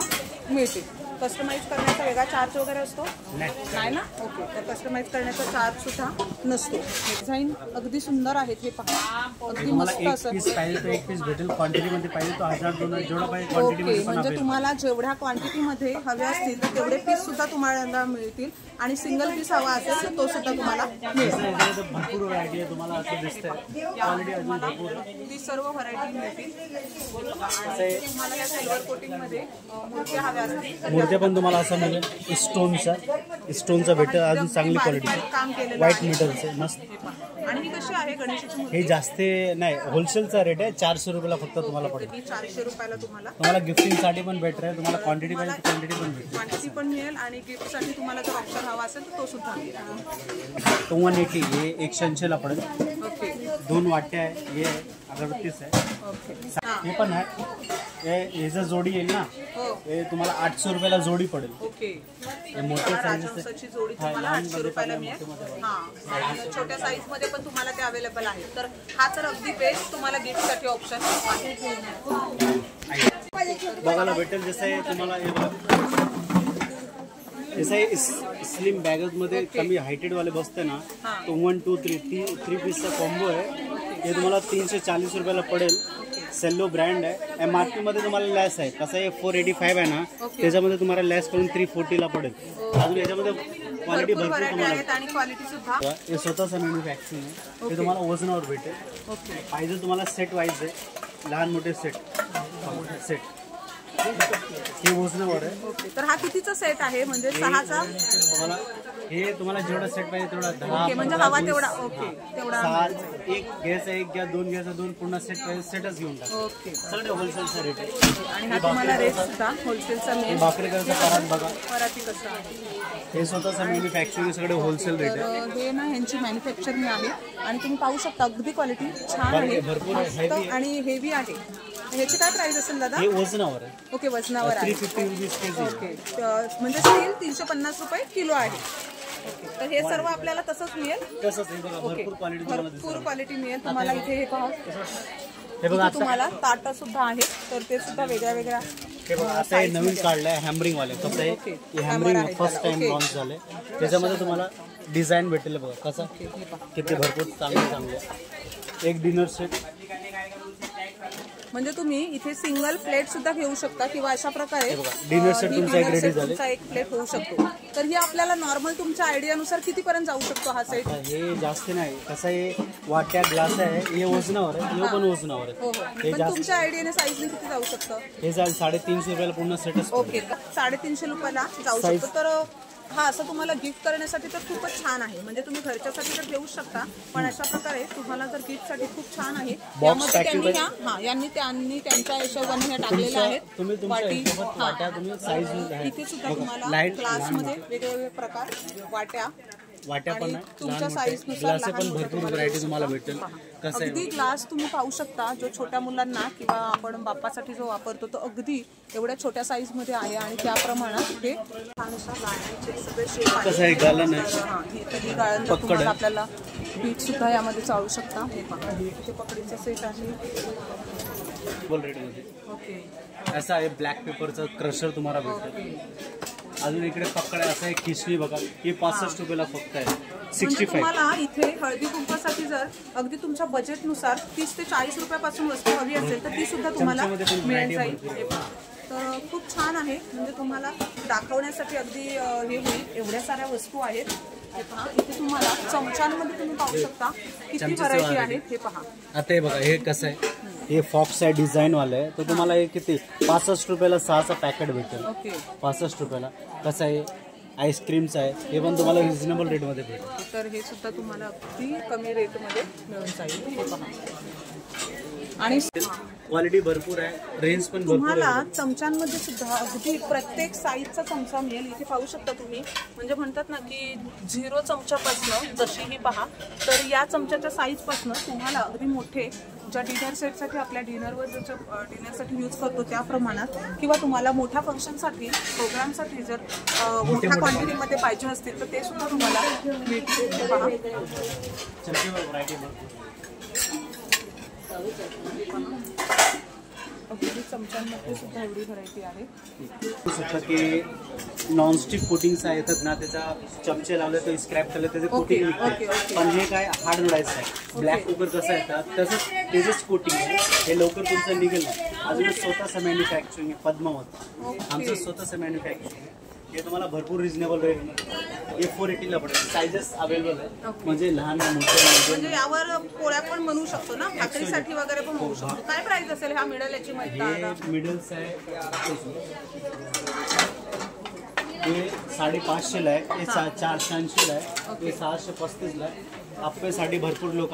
मिळते. कस्टमाइज करण्याचा वेगळा चार्ज वगैरे असतो नाही ना? ओके, तर कस्टमाइज करण्याचा चार्ज सुद्धा नसतो. डिझाईन अगदी सुंदर आहेत. हे पहा, अगदी मस्त असं. पीस पाहिजे तर एक पीस भेटेल, क्वांटिटीमध्ये पाहिजे तो 1000-2000 जेवढा पाहिजे क्वांटिटीमध्ये ओके, पण म्हणजे available. तुम्हाला जेवढ्या क्वांटिटीमध्ये हवे असतील तर तेवढे पीस सुद्धा तुम्हाला मिळतील आणि सिंगल पीस हवा असेल तर तो सुद्धा तुम्हाला मिळेल. याच्यामध्ये तर भरपूर व्हरायटी आहे, तुम्हाला असं दिसतंय क्वालिटी अजून भरपूर आहे. ती सर्व व्हरायटी मिळतील. आणि तुम्हाला या सिल्वर कोटिंगमध्ये मूर्त्या हव्या असतील तर मूर्त्या पण तुम्हाला असं मिळेल स्टोनचा भेटेल, अजून चांगली क्वालिटी काम केलेलं व्हाईट आहे. मेटलचं मस्त. आणि ही कशी आहे गणेशाची मूर्ती? हे जास्त नाही, होलसेलचा रेट आहे, 400 रुपयाला फक्त तुम्हाला पडेल. ही 400 रुपयाला तुम्हाला गिफ्टिंगसाठी पण बेटर आहे, तुम्हाला क्वांटिटी पाहिजे क्वांटिटी पण भेटेल. क्वांटिटी पण मिळेल आणि गिफ्टसाठी तुम्हाला जर ऑप्शन हवा असेल तर तो सुद्धा मिळेल. तो 180 हे 180ला पडेल. ओके 2 वाट्या आहे, हे अगरबत्तीस आहे, ओके हे पण आहे. हे जर जोडी येईल ना, हो हे तुम्हाला 800 रुपयाला जोडी पडेल. ओके. हे मोठ्या साईज राजहंसाची जोडी तुम्हाला 800 रुपयाला मिळेल. हां, छोट्या साईज मध्ये पण तुम्हाला ते अवेलेबल आहे. तर हा तर अगदी बेस्ट तुम्हाला गिफ्टसाठी ऑप्शन आहे. बघायला भेटेल. जसं आहे तुम्हाला हे बघा, जसं आहे स्लिम बॅगमध्ये कमी हायटेड वाले बसते ना, तो 1 2 3 3 पीसचा कॉम्बो आहे. हे तुम्हाला 340 रुपयाला पडेल. सेल्लो ब्रँड आहे. MRP मध्ये तुम्हाला लॅस आहे. कसं आहे 485 आहे ना, त्याच्यामध्ये तुम्हाला लॅस करून 340ला पडेल. अजून याच्यामध्ये क्वालिटी भरपूर व्हरायटी तुम्हाला. आहेत आणि क्वालिटी सुद्धा. हे स्वतःचं मॅन्युफॅक्चरिंग आहे, ते तुम्हाला वजनावर भेटेल. ओके पाहिजे तुम्हाला सेट वाईज आहे, लहान मोठे सेट. हे वजनावर आहे. ओके, तर हा कितीचा सेट आहे? म्हणजे 6चा? तुम्हाला हे तुम्हाला जेवढा सेट पाहिजे तेवढा 10 ओके, म्हणजे हवा तेवढा. ओके, तेवढा. 6 एक घ्यायचा, एक घ्या, 2 घ्यायचा, 2 पूर्ण सेट पाहिजे सेटच घेऊन टाका. ओके, सगळे होलसेलचा रेट आहे. आणि हा तुम्हाला रेट सुद्धा होलसेलचा हे मिळेल. भाकरीकरचा परात बघा, पराठी कसं आहे? हे स्वतःचं मॅन्युफॅक्चरिंग, सगळे होलसेल रेट आहे. तर हे ना ह्यांची मॅन्युफॅक्चरिंग आहे आणि तुम्ही पाहू शकता अगदी क्वालिटी छान आहे. भरपूर मस्त आणि हेवी आहे. ह्याची काय प्राइस असेल दादा? हे वजनावर आहे. ओके, वजनावर आहे. 350 रुपीज केजी. ओके, म्हणजे स्टील 350 रुपये किलो आहे. ओके, तर हे सर्व आपल्याला तसंच मिळेल. तसंच आहे बघा, ओके, भरपूर क्वालिटी तुम्हाला भरपूर दिसेल. क्वालिटी मिळेल तुम्हाला इथे. हे पहा, हे बघा इथे तुम्हाला ताटं सुद्धा आहेत, तर ते सुद्धा वेगळ्या वेगळ्या. हे बघा आता हे नवीन काढलंय हॅमरिंग वाले. कसं आहे ओके. हे हॅमरिंग फर्स्ट टाइम लॉन्च झाले. त्याच्यामध्ये तुम्हाला डिझाईन भेटेल बघा कसं किती भरपूर चांगले. एक डिनर सेट, म्हणजे तुम्ही इथे सिंगल प्लेट सुद्धा घेऊ शकता किंवा अशा प्रकारे डिनर सेट ही तुमचा एक dinner रेडी set झाले. तुमचा एक प्लेट होऊ शकतो. तर ही आपल्याला नॉर्मल तुमच्या आयडियानुसार कितीपर्यंत जाऊ शकतो हा सेट? हे जास्त नाही. कसं आहे वाट्या ग्लास आहे, हे वजनावर आहे, हे पण वजनावर हो आहे. हो, हे पण जास्त तुमच्या आयडियाने साईजने किती जाऊ शकतं? हे जाईल 350 रुपयाला पूर्ण सेटच. ओके, 350 रुपयाला जाऊ शकतो. तर हा असं तुम्हाला गिफ्ट करण्यासाठी तर खूपच छान आहे. म्हणजे तुम्ही घरच्यासाठी तर घेऊ शकता, पण अशा प्रकारे तुम्हाला जर गिफ्टसाठी खूप छान आहे. यामध्ये त्यांनी त्यांच्या हिशोबाने हे टाकलेले आहेत. तुम्ही तुमच्या वाटी, हिशोबात वाट्या तुम्ही साईज इथे सुद्धा तुम्हाला ग्लासमध्ये वेगवेगळे प्रकार वाट्या पण आणि आहे, तुमच्या साईजनुसार ग्लास पण भरपूर व्हरायटी तुम्हाला भेटेल. कसं आहे अगदी ग्लास तुम्ही पाहू शकता, जो छोट्या मुलांना किंवा आपण बाप्पासाठी जो वापरतो तो अगदी एवढ्या छोट्या साईज मध्ये आहे आणि त्या प्रमाणात हे छान अशा गाळ्यांचे सगळे शेप कसं आहे गालन आहे. तर हे तर ही गाळण तुम्हाला आपल्याला पीठ सुद्धा यामध्ये चाळू शकता. हे पहा, इथे पकडीचा सेट आहे. फुल रेटमध्ये ओके, असं आहे. ब्लॅक पेपरचं क्रशर तुम्हाला भेटेल. अजून इकडे पकड असं एक खिसणी बघा, हे 65 रुपयाला फक्त आहे. म्हणजे 65. तुम्हाला इथे हळदी कुंकवासाठी जर अगदी तुमच्या बजेटनुसार 30 ते 40 रुपयापासून वस्तू हवी असेल तर ती सुद्धा तुम्हाला चमच्यामध्ये पण मिळून जाईल. variety हे पहा. तर खूप छान आहे. म्हणजे तुम्हाला दाखवण्यासाठी अगदी हे होईल, एवढ्या साऱ्या वस्तू आहेत. हे पहा, इथे तुम्हाला चमच्यांमध्ये तुम्ही पाहू शकता किती व्हरायटी आहेत. हे पहा, आता हे बघा, हे कसं आहे, हे फॉक्स आहे, डिझाईन वाले आहे. तर तुम्हाला हे किती 65 रुपयाला 6चा पॅकेट भेटेल. ओके. 65 रुपयाला. कसं आहे आईस्क्रीमचं आहे, हे पण तुम्हाला रिझनेबल रेटमध्ये भेटेल. तर हे सुद्धा तुम्हाला अगदी कमी रेटमध्ये मिळून जाईल. हे पहा, आणि क्वालिटी भरपूर आहे, रेंज पण भरपूर तुम्हाला आहे. चमच्यांमध्ये सुद्धा अगदी प्रत्येक साईजचा चमचा मिळेल. इथे पाहू शकता तुम्ही. म्हणजे म्हणतात ना की 0 चमच्यापासनं जशी ही पहा, तर या चमच्याच्या साईजपासनं तुम्हाला अगदी मोठे ज्या डिनर सेटसाठी आपल्या डिनरवर जर डिनरसाठी यूज करतो त्या प्रमाणात किंवा तुम्हाला मोठ्या फंक्शनसाठी प्रोग्रामसाठी जर मोठ्या क्वांटिटीमध्ये पाहिजे असतील तर ते सुद्धा तुम्हाला मिळतील. पहा, चमचे व्हरायटी भरपूर. अगदी चमच्यांमध्ये सुद्धा एवढी व्हरायटी आहे. शकता की नॉनस्टिक कोटिंग्स येतात ना, त्याचा चमचे लावले तर स्क्रॅप केलं त्याचे कोटिंग निघते. पण हे काय हार्ड नोडायचं आहे. ब्लॅक कुकर कसं येतात तसंच त्याचंच कोटिंग आहे. हे लवकर तुमचं निघेल नाही. अजून स्वतःचं मॅन्युफॅक्चरिंग आहे पद्मावत, आमचं स्वतःचं मॅन्युफॅक्चरिंग आहे. हे तुम्हाला भरपूर रिजनेबल रेट. हे 480ला पडेल. सायझेस अवेलेबल आहे, म्हणजे लहान मोठे. म्हणजे यावर पोळ्या पण बनवू शकतो ना, भाकरीसाठी वगैरे पण होऊ शकतो. काय प्राइस असेल हा मिडल याची माहिती आहे? हे मिडल्स आहे, हे 550ला आहे, हे 480ला आहे, हे 635ला आहे. आप्पेसाठी भरपूर लोक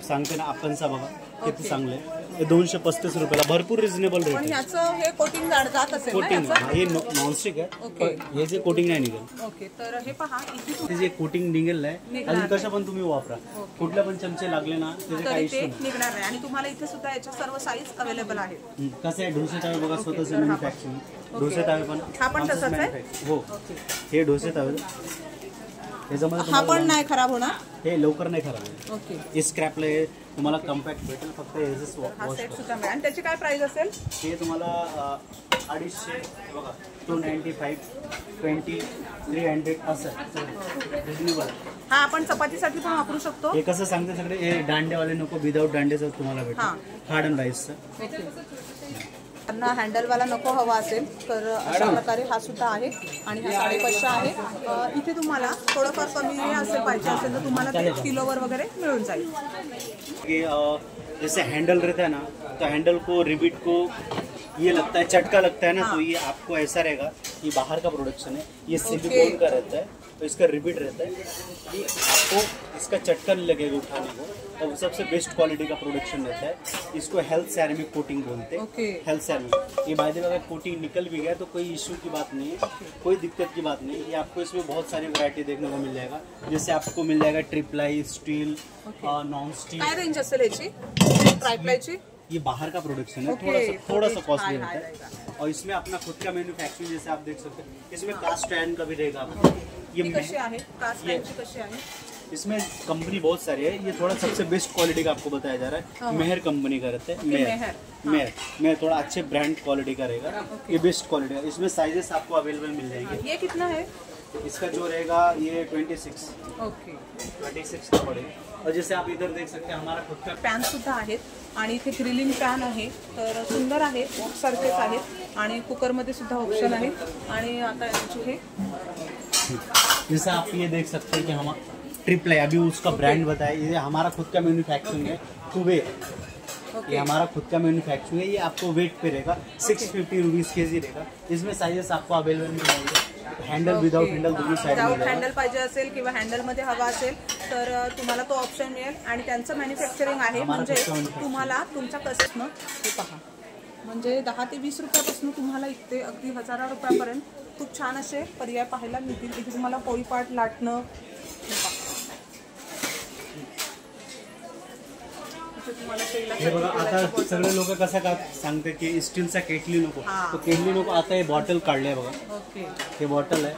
सांगते ना, आप्पांचा बघा किती चांगले. हे 235 रुपयाला, भरपूर रिजनेबल रेट पण आहे. ह्याचं हे कोटिंग जात असेल ना कोटिंग याचं? हे नॉनस्टिक आहे, पण हे जे कोटिंग नाही निघेल. ओके, तर हे पहा इथे ते जे कोटिंग निघेल आहे, निघणार अजून कसं पण तुम्ही वापरा, कुठले पण चमचे लागले ना त्याचे काही तरी ते इश्यू नाही. निघणार नाही. आणि तुम्हाला इथे सुद्धा याच्या सर्व साईज अवेलेबल आहेत. कसं आहे, डोसे तवे बघा स्वतःचे मॅन्युफॅक्चरिंग. डोसे तवे पण हा पण आमचंच तसाच आहे? manufacturing. हो, हे डोसे तवे त्याच्यामध्ये हा पण तुम्हाला नाही खराब होणार. हे लवकर नाही खराब होईल. ओके, हे स्क्रॅपला हे तुम्हाला कम्पॅक्ट भेटेल, फक्त हेच हा वॉश सेट सुद्धा मिळेल. आणि त्याची काय प्राइस असेल? हे तुम्हाला 250 बघा, 295, 20, 300 असं रिजनेबल. हा आपण चपातीसाठी पण वापरू शकतो. हे कसं सांगते सगळे, हे दांडेवाले नको, विदाऊट दांडेचं तुम्हाला भेटेल, हार्ड अँड राईसचं. ओके, त्यांना हँडलवाला नको हवा असेल तर अशा प्रकारे हा सुद्धा आहे. आणि हा 550 आहे. इथे तुम्हाला थोडंफार कमी असेल पाहिजे असेल तर तुम्हाला ते किलोवर वगैरे मिळून जाईल. कि जैसे हैंडल रहता है ना, तो हैंडल को रिबिट को ये लगता है, चटका लगता है ना, तो ये आपको ऐसा रहेगा. ये बाहर का प्रोडक्शन है, ये सिलिकॉन का रहता है, तो इसका रिबिट रहता है कि आपको इसका चटका नहीं लगेगा उठाने को. और सबसे बेस्ट क्वालिटी का प्रोडक्शन रहता है. इसको हेल्थ सैरामिक कोटिंग बोलते हैं. हेल्थ सैरामिक, ये बाय द वे अगर कोटिंग निकल भी गया तो कोई इश्यू की बात नहीं है, कोई दिक्कत की बात नहीं. ये आपको इसमें बहुत सारी वैरायटी देखने को मिल जाएगा. जैसे आपको मिल जाएगा ट्रिप्लाई, स्टील, नॉन स्टील. काय रेंज असेल याची ट्रायप्लायची? ये बाहर का प्रोडक्शन है, थोड़ा सा कॉस्टली रहता है. और इसमें अपना खुद का मैन्युफैक्चरिंग, जैसे आप देख सकते हैं, इसमें कास्ट आयरन का भी रहेगा आपको. ये कशी आहे कास्ट आयरनची कशी आहे? इसमें कंपनी बहुत सारी है. ये थोड़ा सबसे बेस्ट क्वालिटी का आपको बताया जा रहा है. मेहर कंपनी का रहता है. मेहर थोड़ा अच्छे ब्रांड क्वालिटी का रहेगा. ये बेस्ट क्वालिटी है. इसमें साइजेस आपको अवेलेबल मिल जाएंगे. ये कितना है? इसका जो रहेगा ये 26. ओके, 26 का पड़ेगा. और जैसे आप इधर देख सकते हैं, हमारा खुद का पॅन सुद्धा आहेत. आणि इथे ग्रिलिंग पॅन आहे, तर सुंदर आहे, बॉक्ससारखेच आहेत. आणि कुकरमध्ये सुद्धा ऑप्शन आहे. आणि आता याचे हे जैसे आप ये देख सकते हैं कि हम ट्रिप्लाई, अभी उसका ब्रांड बताया, ये हमारा खुद का मैन्युफैक्चरिंग है. कुबेर, ये हमारा खुद का मैन्युफैक्चरिंग है. ये आपको वेट पे रहेगा, 650 रुपीज़ के जी रहेगा. इसमें साइजेस आपको अवेलेबल मिल जाएंगे. हँडल विदाउट हँडल दोन्ही साईड विदाउट हँडल पाहिजे असेल किंवा हँडलमध्ये हवा असेल तर तुम्हाला तो ऑप्शन मिळेल. आणि त्यांचं मॅन्युफॅक्चरिंग आहे, म्हणजे तुम्हाला तुमच्या कस्टमर हे पहा, म्हणजे 10 ते 20 रुपयापासून तुम्हाला इथे अगदी हजारा रुपयापर्यंत खूप छान असे पर्याय पाहायला मिळतील. इथे तुम्हाला पोळीपाट लाटणं, हे बघा. आता सगळे लोक कसं का सांगते की स्टीलचा केटली नको, तो केटली नको. आता हे बॉटल काढले बघा. ओके, हे बॉटल आहे,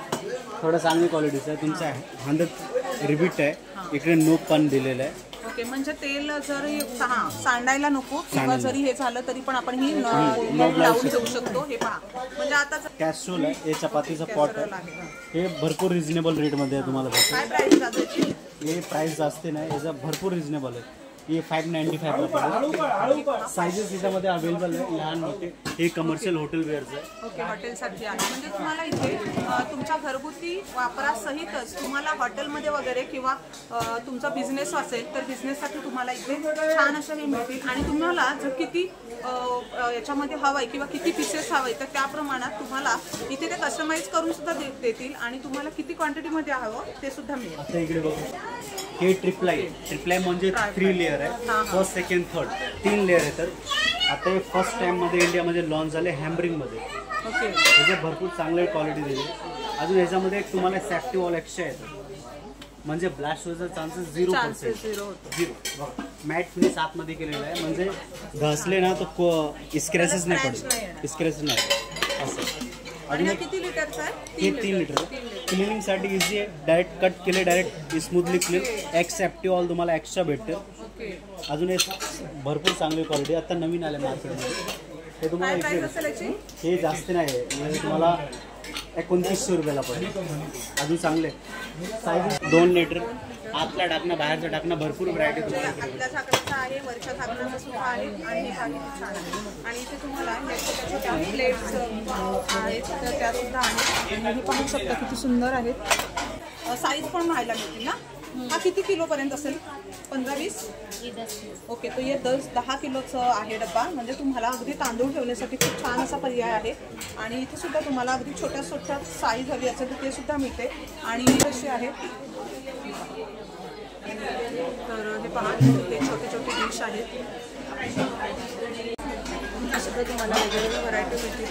थोडं चांगली क्वालिटीचं आहे. तुमचं हातात रिबीट आहे, इकडे नोक पण दिलेलं आहे. ओके, म्हणजे तेल जरी सांडायला नको किंवा जरी हे झालं तरी पण आपण ही लावून ठेवू शकतो. हे पहा, म्हणजे आता कॅस्ट्रोल आहे, हे चपातीचं पॉट आहे. हे भरपूर रिजनेबल रेटमध्ये आहे तुम्हाला. काय प्राइस जाते? हे प्राइस जास्त नाही, याचा भरपूर रिजनेबल आहे. ये 595 पडेल. साइजेस याच्यामध्ये अवेलेबल आहे, लहान मोठे. हे कमर्शियल हॉटेल वेअरचं आहे. ओके, हॉटेलसाठी आहे. म्हणजे तुम्हाला इथे तुमच्या घरगुती वापरासहितच तुम्हाला हॉटेलमध्ये वगैरे किंवा तुमचा बिझनेस असेल तर बिझनेससाठी तुम्हाला इथे छान अशा हे मिळतील. आणि तुम्हाला जर किती याच्यामध्ये हवंय किंवा किती पीसेस हवंय तर त्या प्रमाणात तुम्हाला इथे ते कस्टमाइज करून सुद्धा देतील. आणि तुम्हाला किती क्वांटिटीमध्ये हवं ते सुद्धा मिळेल. आता इकडे बघा, हे ट्रिप्लाई म्हणजे 3 लेअर आहे. फर्स्ट, सेकंड, थर्ड 3 लेअर आहे. तर आता हे फर्स्ट टाइममध्ये इंडियामध्ये लॉन्च झाले हॅम्बरिंगमध्ये. ओके, त्याचे भरपूर चांगले क्वालिटी दिली. अजून याच्यामध्ये तुम्हाला सेफ्टी वॉल एक्स्ट्रा येतं, म्हणजे ब्लास्ट व्हायचा चान्सेस 0%. मॅट फिनिश आतमध्ये केलेलं आहे, म्हणजे घासले ना तो स्क्रॅचेस नाही पडत, स्क्रॅचेस नाही असं. आणि किती लिटरचं आहे? हे 3 लिटर. क्लिनिंगसाठी इझी आहे, डायरेक्ट कट केले direct smoothly clean. Safety wall तुम्हाला एक्स्ट्रा भेटते. अजून हे भरपूर चांगली क्वालिटी आता नवीन आले मार्केटमध्ये. हे तुम्हाला काय प्राइस असेल याची? हे जास्त नाही आहे, म्हणजे तुम्हाला 2900 रुपयाला पडेल. अजून चांगले साईज 2 लिटर, आतला टाकणं बाहेरचा टाकणं, भरपूर व्हरायटी तुम्हाला इकडे आपल्या झाकणाचा आहे, वरच्या झाकणाचा सुद्धा आहे आणि हे काही छान आहे. आणि इथे तुम्हाला हे छोट्या प्लेट्स आहेत तर त्या सुद्धा आहेत. आणि हे पाहू शकता किती सुंदर आहेत. साईज पण पाहायला मिळतील ना. हा किती किलोपर्यंत असेल? 15-20? ओके, तो ये 10 किलोचं आहे डब्बा. म्हणजे तुम्हाला अगदी तांदूळ ठेवण्यासाठी खूप छान असा पर्याय आहे. आणि इथे सुद्धा तुम्हाला अगदी छोट्या साईज हवी असेल तर ते सुद्धा मिळते. आणि ही कशी आहे तर हे पहा, ते छोटे छोटे डिश आहेत. सगळं तुम्हाला वेगवेगळ्या व्हरायटी मिळतील.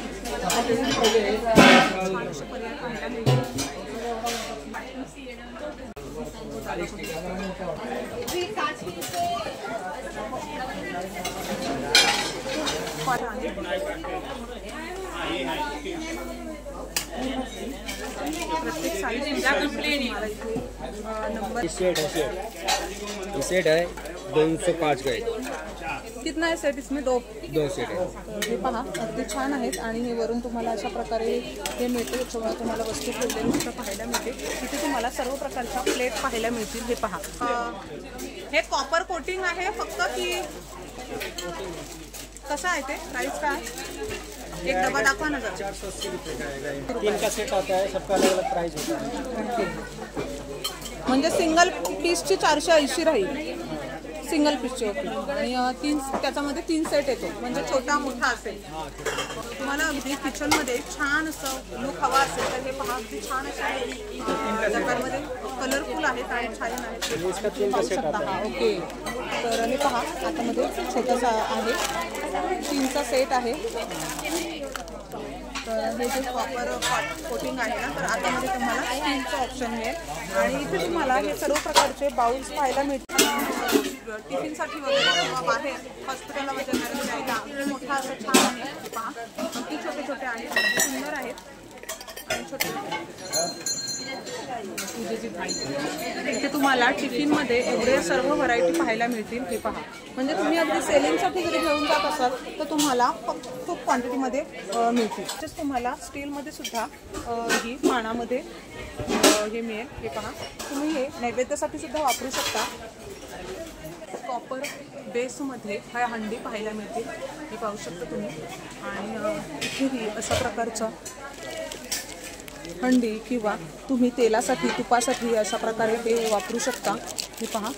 छान असे पर्याय पाहायला मिळतील. प्रत्येक साईज नंबर सेट है 205 का है. कितना है सेट? इसमें 2 सेट है. हे पहा अगदी छान आहेत. आणि हे वरून तुम्हाला अशा प्रकारे हे मिळते. याच्यामुळे तुम्हाला वस्तू ठेवलेली सुद्धा पाहायला मिळते. इथे तुम्हाला सर्व प्रकारच्या प्लेट पाहायला मिळतील. हे पहा, हे कॉपर कोटिंग आहे फक्त की कसं आहे ते? प्राइस काय? एक डबा दाखवा ना जरा. 480 रुपये का आएगा. 3 का सेट आता है, सबका अलग अलग प्राइस होता है. म्हणजे सिंगल पीसची 480 राहील, सिंगल पीसची. ओके. आणि त्याच्यामध्ये 3 सेट येतो, म्हणजे छोटा मोठा असेल. तुम्हाला अगदी किचनमध्ये छान असं लुक हवा असेल तर हे पहा, अगदी छान अशा प्रकारमध्ये कलरफुल आहेत आणि छान आहेत. पाहू शकता. हा, ओके. तर हे पहा, आतामध्ये छोटासा आहे, 3चा सेट आहे. तर हे जे कॉपर कोटिंग आहे ना, तर आतामध्ये तुम्हाला स्टीलचं ऑप्शन मिळेल. आणि इथे तुम्हाला हे सर्व प्रकारचे बाउल्स पाहायला मिळतील. टिफिनसाठी वगैरे किंवा बाहेर हॉस्पिटलला वगैरे द्यायला मोठा असं छान आहे. पहा, अगदी छोटे छोटे आहेत, सुंदर आहेत. आणि छोटे इथे तुम्हाला टिफिनमध्ये एवढे सर्व व्हरायटी पाहायला मिळतील. हे पहा, म्हणजे तुम्ही अगदी सेलिंगसाठी जरी घेऊन जात असाल तर तुम्हाला खूप क्वांटिटीमध्ये मिळतील. तसेच तुम्हाला स्टीलमध्ये सुद्धा ही पानामध्ये हे मिळेल. हे पहा, तुम्ही हे नैवेद्यासाठी सुद्धा वापरू शकता. कॉपर बेसमध्ये हा हंडी पाहायला मिळतील. हे पाहू शकता तुम्ही. आणि इथेही अशा प्रकारचं हंडी किंवा तुम्ही तेलासाठी तुपासाठी अशा प्रकारे हे वापरू शकता. हे पहा,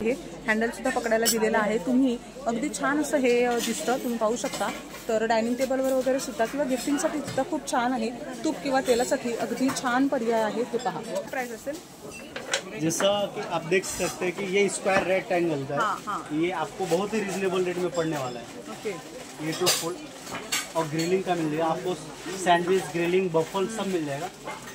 हे हँडल सुद्धा पकडायला दिलेलं आहे. तुम्ही अगदी छान असं हे दिसतं, तुम्ही पाहू शकता. तर डायनिंग टेबलवर वगैरे सुद्धा किंवा गिफ्टिंगसाठी सुद्धा खूप छान आहे. तूप किंवा तेलासाठी अगदी छान पर्याय आहे. हे पहा, प्राइस असेल जैसा कि आप देख सकते हैं कि ये स्क्वायर रेक्टेंगल है. हाँ. ये आपको बहुत ही रिजनेबल रेट में पड़ने वाला है. ओके. ये 2 फुल और ग्रिलिंग का मिल जाएगा आपको. सैंडविच, ग्रिलिंग, बफल सब मिल जाएगा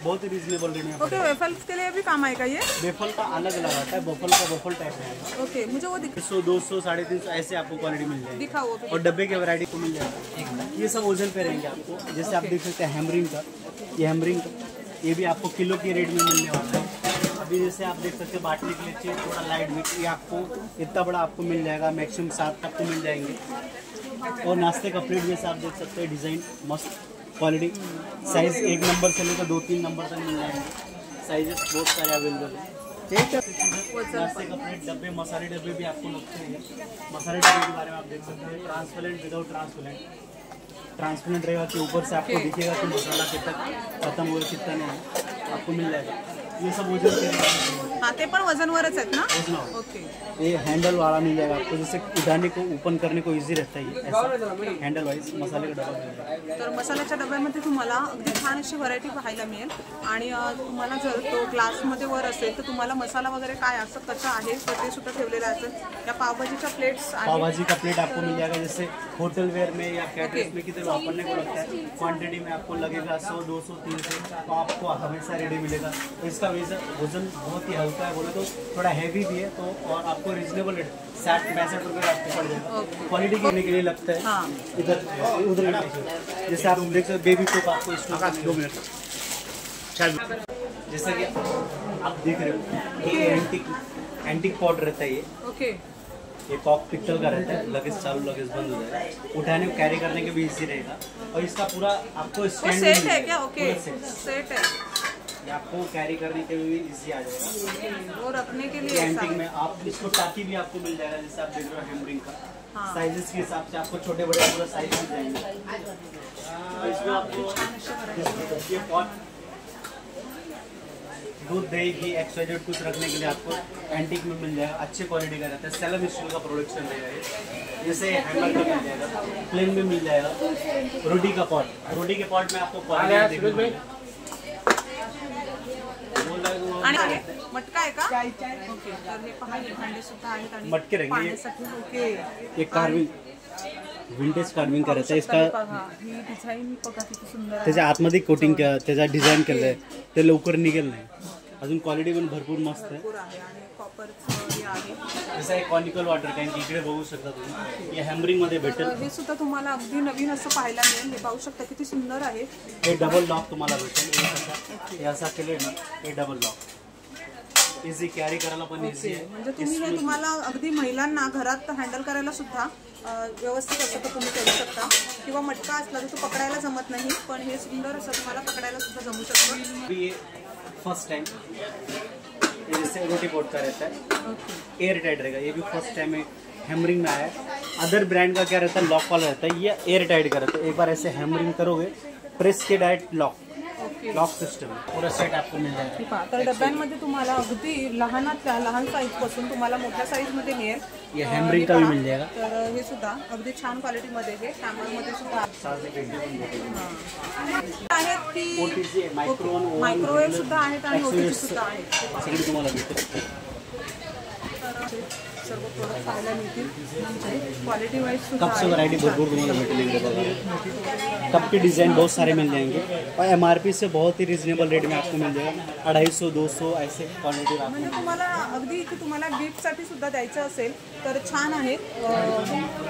बहुत ही रिजनेबल रेट में. ओके. वेफल्स के लिए भी काम आएगा ये? बफल का अलग अलग आता है, बफल का बफल टाइप में आएगा. ओके, मुझे वो 100, 200, 350 ऐसे आपको क्वालिटी मिल जाएगी. दिखाओ वो भी. और डब्बे के वैरायटी को मिल जाएगा. ये सब वजन पे रहेंगे आपको. जैसे आप देख सकते हैं हैमरिंग का, ये हैमरिंग का ये भी आपको किलो के रेट में मिलने वाला है. अभी जैसे आप देख सकते हैं बाटली के लिए चाहिए थोड़ा लाइट वेट, ये आपको इतना बड़ा आपको मिल जाएगा. मैक्सिमम 7 आपको मिल जाएंगे. और नाश्ते का प्लेट जैसे आप देख सकते हैं, डिज़ाइन मस्त, क्वालिटी, साइज 1 नंबर से लेकर 2-3 नंबर तक मिल जाएंगे. साइजेस बहुत सारे अवेलेबल हैं. नाश्ते का प्लेट, डब्बे, मसाले डब्बे भी आपको लगते हैं. मसाले डब्बे के बारे में आप देख सकते हैं, ट्रांसपेरेंट, विदाउट ट्रांसपेरेंट रहेगा कि ऊपर से आपको दिखेगा कि मसाला कितना खत्म हुआ कितना नहीं, आपको मिल जाएगा. ये सब वजन के हाँ, ते पण वजनवरच आहेत ना. वजन. ओके. ये हैंडल वाला मिल जाएगा आपको, जैसे उठाने को ओपन करने को इजी रहता है. ऐसा हैंडल वाइज मसाले का डब्बा मिल जाएगा. तर मसाल्याच्या डब्यामध्ये तुम्हाला अगदी छान अशी व्हरायटी पाहायला मिळेल. आणि तुम्हाला जर तो ग्लासमध्ये वर असेल तर तुम्हाला मसाला वगैरे काय असं कसं आहे तर ते सुद्धा ठेवलेलं असेल. या पावभाजीच्या प्लेट्स आहेत. पावभाजी का प्लेट आपको मिल जाएगा. जैसे होटल वेयर में या कैटरिंग में किधर वापरने को लगता है, क्वांटिटी में आपको लगेगा 100, 200, 300, तो आपको हमेशा रेडी मिलेगा. इसका वजन बहुत ही हल्का है, बोले तो थोड़ा हैवी भी है. तो और आपको रिजनेबल रेट 60-65 रुपये आपको पड़ जाएगा. क्वालिटी करने के लिए लगता है. हाँ. इधर उधर जैसे आप देख सकते बेबी कोक आपको इसमें 2 मिनट. जैसा कि आप देख रहे हो, ये एंटिक पॉट रहता है. ये ओके. ये कॉक पित्तल का रहता है, लगेज चालू लगेज बंद हो जाएगा, उठाने को कैरी करने के भी इजी रहेगा। और इसका पूरा आपको स्टैंड सेट है क्या? ओके सेट है, ये आपको कैरी करने के भी इजी आ जाएगा। वो रखने के लिए कैंपिंग में आप इसको टाकी भी आपको मिल जाएगा, जैसे आप देख रहे हो हैमरिंग का साइजेस के हिसाब से आपको छोटे बड़े पूरा साइज मिल जाएंगे। और इसमें आपको ये पॉट दूध दही घी XYZ कुछ रखने के लिए आपको एंटीक में मिल जाएगा, अच्छे क्वालिटी का रहता है, सेलम स्टील का प्रोडक्शन रहेगा ये। जैसे हैमर का मिल जाएगा, प्लेन में मिल जाएगा। रोटी का पॉट, रोटी के पॉट में आपको क्वालिटी देखने को मिलेगा। आणि मटका आहे का? ओके, तर हे पहा हे भांडे सुद्धा आहेत आणि मटके रहेंगे पाण्यासाठी. ओके, ये कार्विंग विंटेज कार्विंग का रहता है इसका। बघा ही डिझाईन बघा किती सुंदर आहे. त्याच्या आतमध्ये कोटिंग त्याचा डिझाईन केलं आहे, ते लवकर निघेल नाही, अजून क्वालिटी पण भरपूर मस्त आहे। भरपूर आहे आणि कॉपरचं हे आहे. जसं एक कॉनिकल वॉटर टँक इकडे बघू शकता तुम्ही, हे हॅमरिंग मध्ये भेटेल। हे सुद्धा तुम्हाला अगदी नवीन असं पाहायला मिळेल. हे पाहू शकता किती सुंदर आहे. हे डबल लॉक तुम्हाला भेटेल, हे असा केले ना, हे डबल लॉक इझी कॅरी करायला पण इझी आहे। म्हणजे तुम्ही हे तुम्हाला अगदी महिलांना घरात हँडल करायला सुद्धा व्यवस्थित असं तर तुम्ही करू शकता, किंवा मटका असला तर तो पकडायला जमत नाही, पण हे सुंदर असं तुम्हाला पकडायला सुद्धा जमू शकतं. ये फर्स्ट टाइम ये जैसे रोटी पोट का रहता है, एयर टाइट रहेगा, ये भी फर्स्ट टाइम है हैमरिंग में आया है। अदर ब्रांड का क्या रहता है, लॉक वाला रहता है, ये एयर टाइट का रहता है। एक बार ऐसे हैमरिंग करोगे, प्रेस के डायरेक्ट लॉक सिस्टम पूरा सेट आपको मिल जाएगा। तर डब्यांमध्ये तुम्हाला अगदी लहानातल्या लहान साईज पासून तुम्हाला मोठ्या साईज मध्ये मिळेल. ये हैमरिंग का भी मिल जाएगा। तर हे सुद्धा अगदी छान क्वालिटी मध्ये हे हॅमर मध्ये सुद्धा आहेत की मायक्रोवेव्ह सुद्धा आहेत आणि ओटीजी सुद्धा आहेत. सगळी तुम्हाला भेटेल। सर्व प्रोडक्ट पाहायला मिळतील, म्हणजे क्वालिटी वाइज सुद्धा कप से वैरायटी भरपूर तुम्हाला भेटेगी। कप के डिज़ाइन बहुत सारे मिल जाएंगे और MRP से बहुत ही रिजनेबल रेट में आपको मिल जाएगा। 250 200 ऐसे क्वालिटी आपको म्हणजे तुम्हाला अगदी की तुम्हाला गिफ्टसाठी सुद्धा द्यायचं असेल तर छान आहे.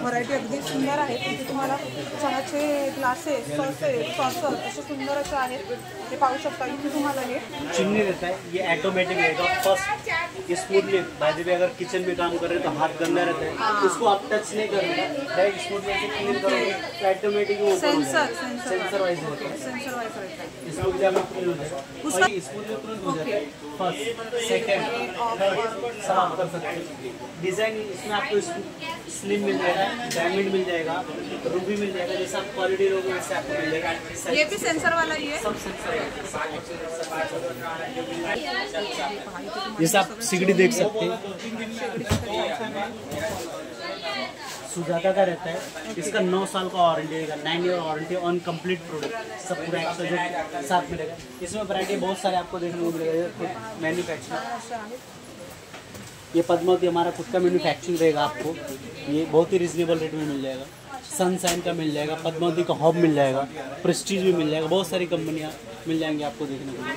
व्हरायटी अगदी सुंदर आहे. तिथे तुम्हाला चहाचे ग्लासेस सॉसर असे सुंदर असे आहेत. ते पाहू शकता. इथे तुम्हाला हे चिमनी रहता है, ये ऑटोमेटिक रहेगा। फर्स्ट ये स्मूथली बाजू में अगर किचन में काम कर रहे हैं तो हाथ गंदा रहता है, उसको आप टच नहीं करेंगे, डायरेक्ट स्मूथली से क्लीन करोगे तो ऑटोमेटिक वो सेंसर वाइज होता है। सेंसर वाइज रहता है. इसको जब आप क्लीन हो जाएगा और ये स्मूथली तुरंत हो जाता है। फर्स्ट सेकंड थर्ड सब आप कर सकते हैं। डिज़ाइन इसमें आपको स्लिम मिल जाएगा, डायमंड मिल जाएगा, रूबी मिल जाएगा, जैसा आप क्वालिटी लोगे वैसे आपको मिल जाएगा। ये भी सेंसर वाला ही है. सब सेंसर है। जैसे आप सिगड़ी देख सकते हैं, सुजाता का रहता है, इसका 9 साल का वारंटी रहेगा, 9 year warranty on complete product, सब पूरा एक्सपोजर साथ मिलेगा। इसमें वैरायटी बहुत सारे आपको देखने को मिलेगा। मैन्युफैक्चरिंग ये पद्मावती हमारा खुद का मैन्युफैक्चरिंग रहेगा, आपको ये बहुत ही रिजनेबल रेट में मिल जाएगा। सनशाइन का मिल जाएगा, पद्मावती का हॉब मिल जाएगा, प्रेस्टीज भी मिल जाएगा, बहुत सारी कंपनियाँ मिल जाएंगी आपको देखने को लिए।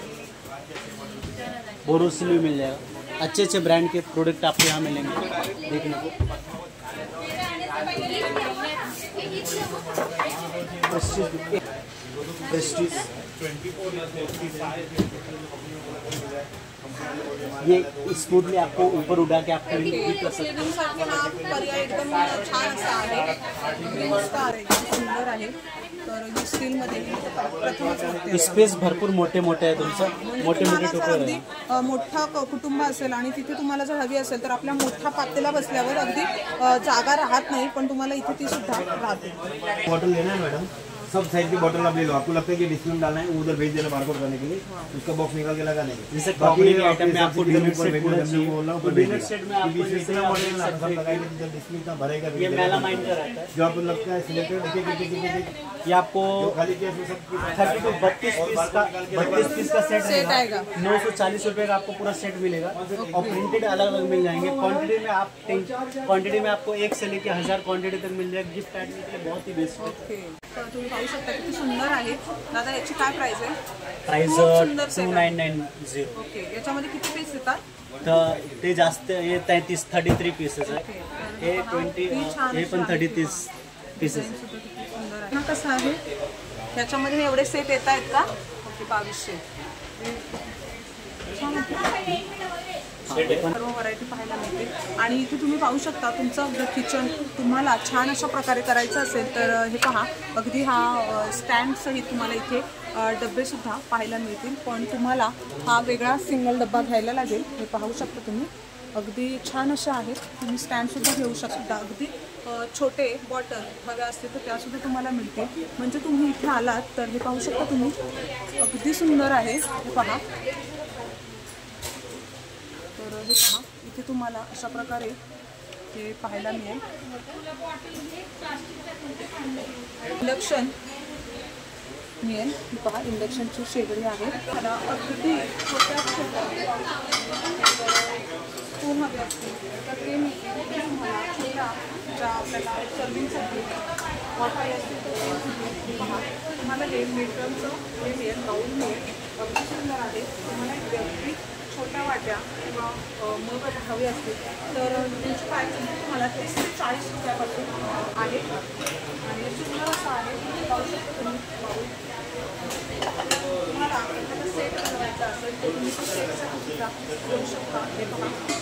बोरोसिल भी मिल जाएगा, अच्छे अच्छे ब्रांड के प्रोडक्ट आपको यहाँ मिलेंगे देखने को। प्रेस्टीज ये स्मूथली आपको ऊपर उड़ा के आपको रिलीव कर सकते हैं। हा पर्याय एकदम छान असा आहे. मस्त आहे, सुंदर आहे. तर ही स्टीलमध्ये प्रथमच बघते. स्पेस भरपूर मोठे मोठे आहे तुमचं, मोठे मोठे जर अगदी मोठा कुटुंब असेल आणि तिथे तुम्हाला जर हवी असेल तर आपल्या मोठ्या पातेला बसल्यावर अगदी जागा राहत नाही, पण तुम्हाला इथे ती सुद्धा राहते. बॉटल लेना है मैडम, सब साइज की बॉटल आप ले लो। आपको लगता है कि डिस्काउंट डालना है, उधर भेज देना बारकोड करने के लिए, उसका बॉक्स निकाल के लगाने के। जैसे कॉफी के आइटम में आपको डिनर सेट बोल रहा हूँ, डिनर सेट में आपको बीच में इतना मॉडल ना सब लगाएंगे तो जब डिस्प्ले इतना भरेगा ये मेलामाइन का रहता है, जो आपको लगता है सिलेक्टेड ये आपको खाली केस में सब 30 to 32 पीस का सेट आएगा. 940 रुपये का आपको पूरा सेट मिलेगा और प्रिंटेड अलग अलग मिल जाएंगे। क्वांटिटी में आपको 1 से लेकर 1000 क्वांटिटी तक मिल जाएगी। गिफ्ट आइटम के लिए बहुत ही बेस्ट है। ओके, तर तुम्ही पाहू शकता किती सुंदर आहे. दादा याची काय प्राइस आहे? प्राइस खूप सुंदर set आहे. 2990। ओके, याच्यामध्ये किती पीस येतात? तर ते जास्त हे 33 पीसेस आहे, हे 20 हे पण 30 पीसेस आहे। सुद्धा किती सुंदर आहे. हा कसा आहे? याच्यामध्ये एवढे सेट येत आहेत का? ओके, 2200. छान आहे. सर्व व्हरायटी पाहायला मिळते. आणि इथे तुम्ही पाहू शकता तुमचं किचन तुम्हाला छान अशा प्रकारे करायचं असेल तर हे पहा अगदी हा स्टँड सहित तुम्हाला इथे डब्बेसुद्धा पाहायला मिळतील. पण तुम्हाला हा वेगळा सिंगल डब्बा घ्यायला लागेल. हे पाहू शकता तुम्ही अगदी छान अशा आहेत. तुम्ही स्टँडसुद्धा घेऊ शकता. अगदी छोटे बॉटल हवे असते तर त्यासुद्धा तुम्हाला मिळते. म्हणजे तुम्ही इथे आलात तर हे पाहू शकता तुम्ही अगदी सुंदर आहे. हे पहा तर हे पहा इथे तुम्हाला अशा प्रकारे हे पाहायला मिळेल. इंडक्शन मिळेल. ही पहा इंडक्शनची शेगडी आहे. त्याला अगदी छोट्या स्पून हवे असतील तर ते मिळतील. तुम्हाला छोट्या ज्या आपल्याला सर्विंगसाठी वापरले असतील तर ते पहा तुम्हाला हे मीटरचं हे मिळेल. बाऊल मिळेल. अगदी सुंदर आहे. तुम्हाला अगदी छोट्या वाट्या किंवा मग हवे असतील तर त्यांची प्राईस तुम्हाला 30 ते 40 रुपयापासून आहे. आणि सुंदर असं आहे. पाहू शकता तुम्ही बाऊल. तुम्हाला सेट बनवायचा असेल तर तुम्ही सेटसाठी सुद्धा घेऊ शकता. हे बघा